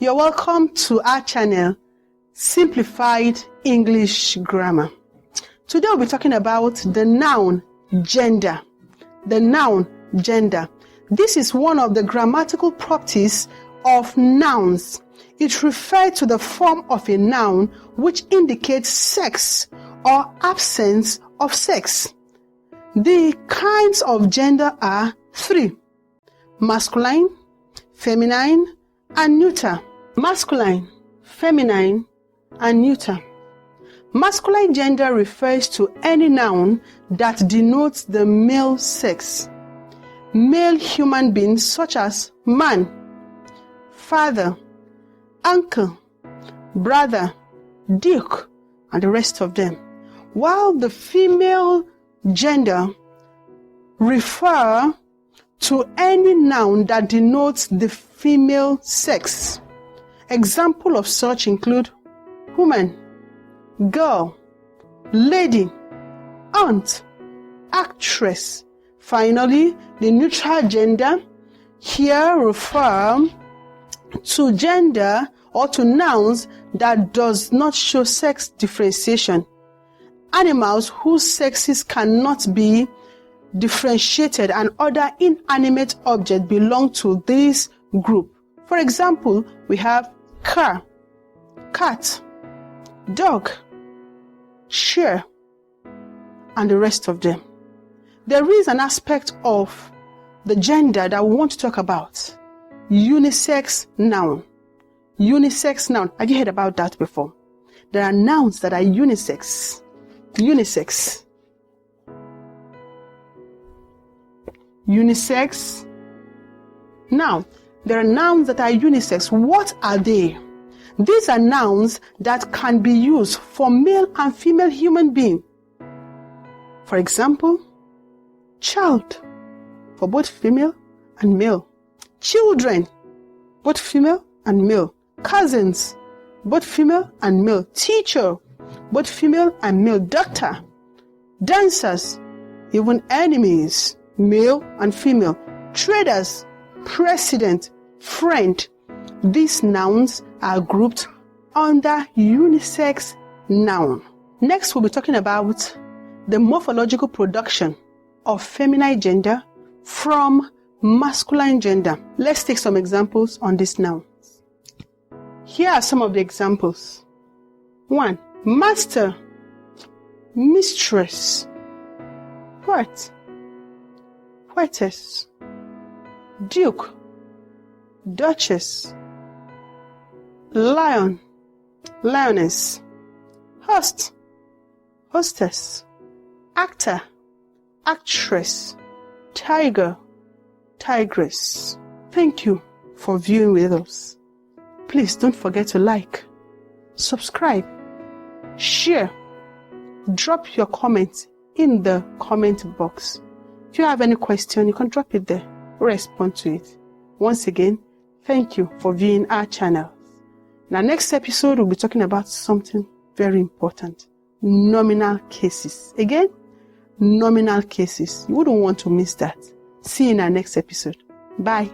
You're welcome to our channel, Simplified English Grammar. Today we'll be talking about the noun gender. The noun gender. This is one of the grammatical properties of nouns. It refers to the form of a noun which indicates sex or absence of sex. The kinds of gender are three: masculine, feminine, and neuter. Masculine, feminine, and neuter. Masculine gender refers to any noun that denotes the male sex. Male human beings such as man, father, uncle, brother, duke, and the rest of them. While the female gender refer to any noun that denotes the female sex. Example of such include woman, girl, lady, aunt, actress. Finally, the neutral gender here refer to gender or to nouns that does not show sex differentiation. Animals whose sexes cannot be differentiated and other inanimate objects belong to this group. For example, we have car, cat, dog, chair, and the rest of them. There is an aspect of the gender that we want to talk about. Unisex noun. Unisex noun. Have you heard about that before? There are nouns that are unisex. Unisex. Unisex. Now, there are nouns that are unisex. What are they? These are nouns that can be used for male and female human being. For example, child, for both female and male. Children, both female and male. Cousins, both female and male. Teacher, both female and male. Doctor, dancers, even enemies, male and female. Traders, president, friend. These nouns are grouped under unisex noun. Next, we'll be talking about the morphological production of feminine gender from masculine gender. Let's take some examples on these nouns. Here are some of the examples. 1. Master, mistress, poet, poetess, duke, duchess, lion, lioness, host, hostess, actor, actress, tiger, tigress. Thank you for viewing with us. Please don't forget to like, subscribe, share, drop your comments in the comment box. If you have any question, you can drop it there. We'll respond to it. Once again, thank you for viewing our channel. In our next episode, we'll be talking about something very important. Nominal cases. Again, nominal cases. You wouldn't want to miss that. See you in our next episode. Bye.